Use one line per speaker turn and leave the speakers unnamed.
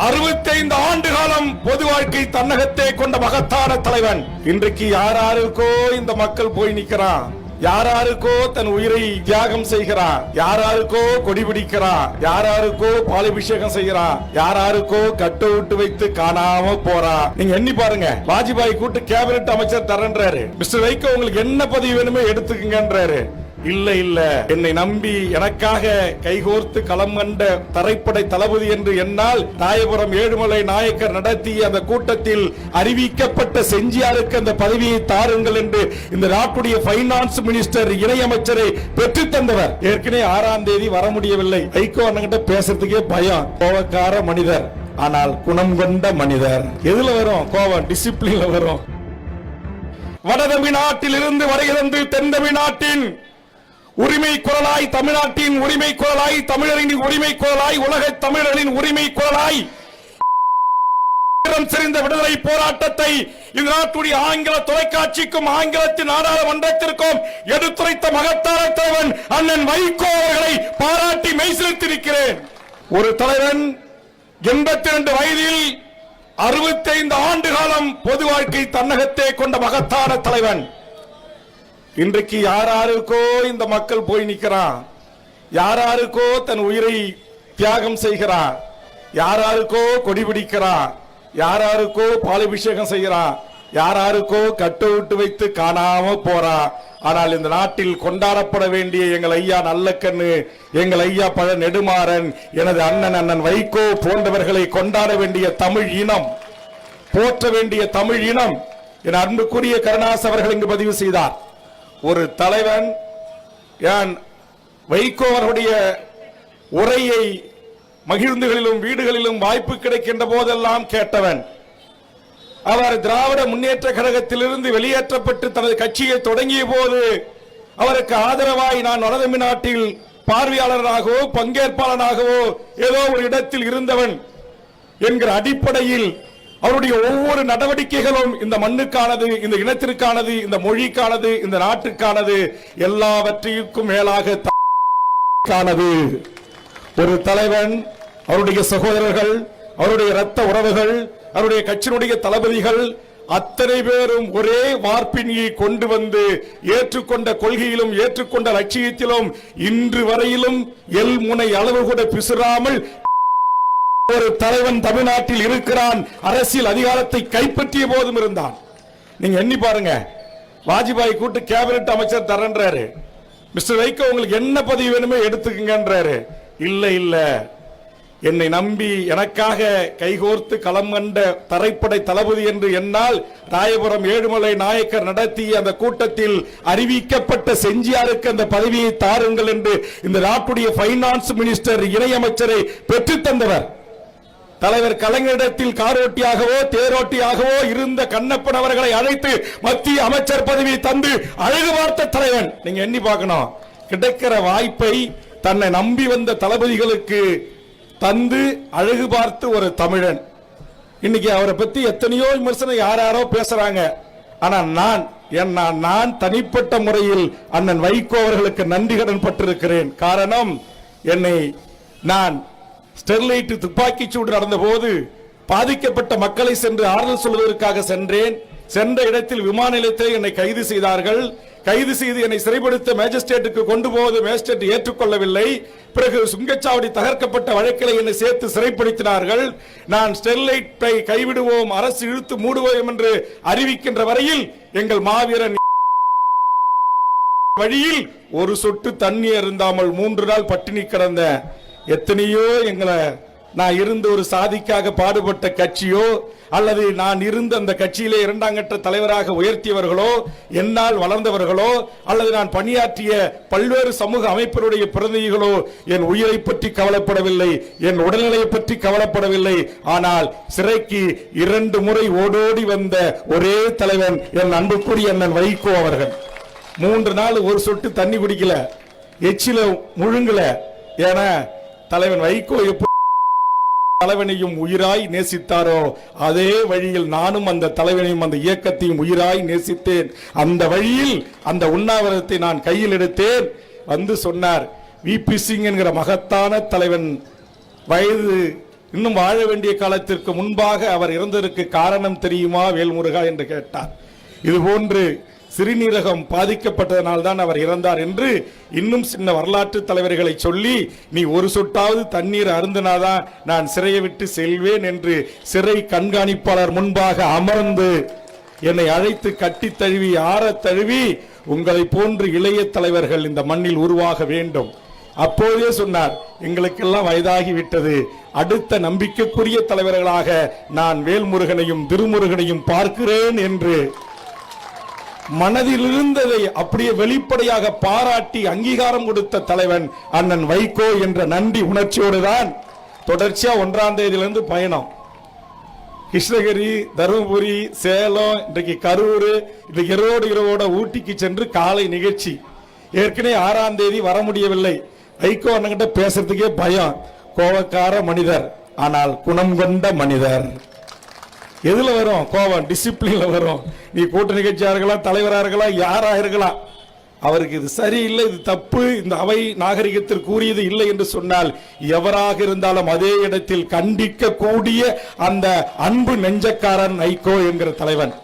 65 ஆண்டு காலம் பொது வாழ்க்கை தன்னகத்தை கொண்ட மகத்தான தலைவன். இன்றைக்கு யாராருக்கோ இந்த மக்கள் போய் நிற்கிறான், யாராருக்கோ தன் உயிரை தியாகம் செய்கிறான், யாராருக்கோ கொடி பிடிக்கிறான், யாராருக்கோ பாலாபிஷேகம் செய்கிறான், யாராருக்கோ கட்ட விட்டு வைத்து காணாம போறான். நீங்க எண்ணி பாருங்க. வாஜ்பாய் கூட்டு கேபினட் அமைச்சர் தரன்றாரு. மிஸ்டர் வைகோ உங்களுக்கு என்ன பதவி வேணுமோ எடுத்துக்கங்கன்றாரு. இல்ல இல்ல, என்னை நம்பி எனக்காக கைகோர்த்து களம் கண்ட தரைப்படை தளபதி என்று என்னால் ராயபுரம் ஏழுமலை நாயக்கர் நடத்திய அந்த கூட்டத்தில் அறிவிக்கப்பட்ட செஞ்சியாருக்கு அந்த பதவியை தாருங்கள் என்று இந்த நாட்டுடைய பைனான்ஸ் மினிஸ்டர் இணையமைச்சரை பெற்று தந்தவர். ஏற்கனவே 6ஆம் தேதி வர முடியவில்லை. வைகோ அண்ணங்கிட்ட பேசுறதுக்கே பயம். கோபக்கார மனிதர், ஆனால் குணம் கொண்ட மனிதர். எதுல வரும் கோபம்? டிசிப்ளின்ல வரும். வட தமிழ்நாட்டில் இருந்து வருகிறது தென் தமிழ்நாட்டின் உரிமை குரலாய், தமிழ்நாட்டின் உரிமை குரலாய், தமிழரின் உரிமை குரலாய், உலக தமிழரின் உரிமை குரலாய் சிறந்த விடுதலை போராட்டத்தை இந்த நாட்டுடைய ஆங்கில தொலைக்காட்சிக்கும் ஆங்கிலத்தின் நாடாளுமன்றத்திற்கும் எடுத்துரைத்த மகத்தான தலைவன் அண்ணன் வைகோ அவர்களை பாராட்டி மெய்சிலிருத்திருக்கிறேன். ஒரு தலைவன் 82 வயதில் 65 ஆண்டு காலம் பொது வாழ்க்கை தன்னகத்தை கொண்ட மகத்தான தலைவன். இன்றைக்கு யாராருக்கோ இந்த மக்கள் போய் நிற்கிறான், யாராருக்கோ தன் உயிரை தியாகம் செய்கிறான், யாராருக்கோ கொடி பிடிக்கிறான், யாராருக்கோ பாலாபிஷேகம் செய்கிறான், யாராருக்கோ கட்ட விட்டு வைத்து காணாம போறான். ஆனால் இந்த நாட்டில் கொண்டாடப்பட வேண்டிய எங்கள் ஐயா நல்லக்கண்ணு, எங்கள் ஐயா பழ நெடுமாறன், எனது அண்ணன் வைகோ போன்றவர்களை கொண்டாட வேண்டிய தமிழ் இனம், போற்ற வேண்டிய தமிழ் இனம் என அன்புக்குரிய கருணாஸ் அவர்கள் இங்கு பதிவு செய்தார். ஒரு தலைவன் வைகோ அவருடைய உரையை மகிழ்ந்துகளிலும் வீடுகளிலும் வாய்ப்பு கிடைக்கின்ற போதெல்லாம் கேட்டவன். அவர் திராவிட முன்னேற்ற கழகத்திலிருந்து வெளியேற்றப்பட்டு தனது கட்சியை தொடங்கிய போது அவருக்கு ஆதரவாய் நான் வடதமிழ்நாட்டில் பார்வையாளராகவோ பங்கேற்பாளராகவோ ஏதோ ஒரு இடத்தில் இருந்தவன் என்கிற அடிப்படையில் அவருடைய ஒவ்வொரு நடவடிக்கைகளும் இந்த மண்ணுக்கானது, இந்த இனத்திற்கானது, இந்த மொழிக்கானது, இந்த நாட்டுக்கானது, எல்லாவற்றிற்கும் மேலாக கானது. ஒரு தலைவன், அவருடைய சகோதரர்கள், அவருடைய இரத்த உறவுகள், அவருடைய கட்சியினுடைய தளபதிகள் அத்தனை பேரும் ஒரே வார்ப்பினியை கொண்டு வந்து ஏற்றுக்கொண்ட கொள்கையிலும் ஏற்றுக்கொண்ட லட்சியத்திலும் இன்று வரையிலும் எல் முனை அளவு கூட பிசுறாமல் ஒரு தலைவன் தமிழ்நாட்டில் இருக்கிறான். அரசியல் அதிகாரத்தை கைப்பற்றிய போதும் இருந்தான். நீங்க எண்ணி பாருங்க. வாஜ்பாய் கூட்டு கேபினட் அமைச்சர் தரன்றாரு. மிஸ்டர் வைகோ உங்களுக்கு என்ன பதவி வேணுமோ எடுத்துக்கங்கன்றாரு. இல்ல இல்ல, என்னை நம்பி எனக்காக கைகோர்த்து களம் கண்ட தரைப்படை தளபதி என்று என்னால் ராயபுரம் ஏழுமலை நாயக்கர் நடத்திய அந்த கூட்டத்தில் அறிவிக்கப்பட்ட செஞ்சியாருக்கு அந்த பதவியை தாருங்கள் என்று இந்த நாட்டுடைய பைனான்ஸ் மினிஸ்டர் இணையமைச்சரை பெற்று தந்தவர். தலைவர் கலைஞரிடத்தில் காரோட்டியாகவோ தேரோட்டியாகவோ இருந்த கண்ணப்பன் அவர்களை அழைத்து மத்திய அமைச்சர் பதவி தந்து அழகு பார்த்த தலைவன். நீங்க எண்ணி பார்க்கணும். கிடைக்கிற வாய்ப்பை தன்னை நம்பி வந்த தளபதிகளுக்கு தந்து அழகு பார்த்து ஒரு தமிழன். இன்னைக்கு அவரை பத்தி எத்தனையோ விமர்சனம் யாரோ பேசுறாங்க. ஆனா நான் தனிப்பட்ட முறையில் அண்ணன் வைகோ அவர்களுக்கு நன்றி கடன் பட்டிருக்கிறேன். காரணம், நான் ஸ்டெர்லைட் துப்பாக்கி சூடு நடந்த போது பாதிக்கப்பட்ட மக்களை சென்று ஆறுதல் சொல்வதற்காக சென்றேன். சென்ற இடத்தில் விமான நிலையத்தில் என்னை கைது செய்தார்கள். கைது செய்து என்னை சிறைப்படுத்த மேஜிஸ்ட்ரேட்டுக்கு கொண்டு போவது மேஜிஸ்ட்ரேட் ஏற்றுக்கொள்ளவில்லை. பிறகு சுங்கச்சாவடி தகர்க்கப்பட்ட வழக்கில் என்னை சேர்த்து சிறைப்படுத்தினார்கள். நான் ஸ்டெர்லைட்டை கைவிடுவோம், அரசு இழுத்து மூடுவோம் என்று அறிவிக்கின்ற வரையில் எங்கள் மாவீரன் வழியில் ஒரு சொட்டு தண்ணி அருந்தாமல் 3 நாள் பட்டினி கிடந்த எத்தனையோ எங்களை நான் இருந்த ஒரு சாதிக்காக பாடுபட்ட கட்சியோ அல்லது நான் இருந்த அந்த கட்சியிலே 2ஆம் கட்ட தலைவராக உயர்த்தியவர்களோ என்னால் வளர்ந்தவர்களோ அல்லது நான் பணியாற்றிய பல்வேறு சமூக அமைப்பினுடைய பிரதிநிதிகளோ என் உயிரை பற்றி கவலைப்படவில்லை, என் உடல்நிலையை பற்றி கவலைப்படவில்லை. ஆனால் சிறைக்கு 2 முறை ஓடோடி வந்த ஒரே தலைவன் என் அன்புக்குரிய அண்ணன் வைகோ அவர்கள். 3 நாள் ஒரு சொட்டு தண்ணி குடிக்கல, எச்சில முழுங்கல. ஏன்னா தலைவன் வைகோ தலைவனையும் உயிராய் நேசித்தாரோ அதே வழியில் நானும் அந்த தலைவனையும் அந்த இயக்கத்தையும் உயிராய் நேசித்தேன். அந்த வழியில் அந்த உண்ணாவிரதத்தை நான் கையில் எடுத்தேன். வந்து சொன்னார், விபி சிங் என்கிற மகத்தான தலைவன் வயது இன்னும் வாழ வேண்டிய காலத்திற்கு முன்பாக அவர் இறந்ததற்கு காரணம் தெரியுமா வேல்முருகா என்று கேட்டார். இதுபோன்று சிறுநீரகம் பாதிக்கப்பட்டதனால் தான் அவர் இறந்தார் என்று இன்னும் சின்ன வரலாற்று தலைவர்களை சொல்லி, நீ ஒரு சொட்டாவது தண்ணீர் அருந்தினாதான் நான் சிறையை விட்டு செல்வேன் என்று சிறை கண்காணிப்பாளர் முன்பாக அமர்ந்து என்னை அழைத்து கட்டி தழுவி ஆற தழுவி, உங்களை போன்று இளைய தலைவர்கள் இந்த மண்ணில் உருவாக வேண்டும். அப்போதே சொன்னார், எங்களுக்கெல்லாம் வயதாகிவிட்டது, அடுத்த நம்பிக்கைக்குரிய தலைவர்களாக நான் வேல்முருகனையும் திருமுருகனையும் பார்க்கிறேன் என்று மனதில் இருந்ததை அப்படியே வெளிப்படையாக பாராட்டி அங்கீகாரம் கொடுத்த தலைவன் அண்ணன் வைகோ என்ற நன்றி உணர்ச்சியோடு தான் தொடர்ச்சியா 1ஆம் தேதியிலிருந்து பயணம். கிருஷ்ணகிரி, தருமபுரி, சேலம், இன்றைக்கு கரூர், இன்றைக்கு இரவோட ஊட்டிக்கு சென்று காலை நிகழ்ச்சி. ஏற்கனவே 6ஆம் தேதி வர முடியவில்லை. வைகோ அண்ணங்கிட்ட பேசுறதுக்கே பயம். கோபக்கார மனிதர், ஆனால் குணம் கொண்ட மனிதர். எதுல வரும் கோபம்? டிசிப்ளின்ல வரும். நீ கூட்ட நிகழ்ச்சியா இருக்கலாம், தலைவரா இருக்கலாம், யாரா இருக்கலாம், அவருக்கு இது சரியில்லை, இது தப்பு, இந்த அவை நாகரிகத்திற்கு கூறியது இல்லை என்று சொன்னால் எவராக இருந்தாலும் அதே இடத்தில் கண்டிக்க கூடிய அந்த அன்பு நெஞ்சக்காரன் வைகோ என்கிற தலைவன்.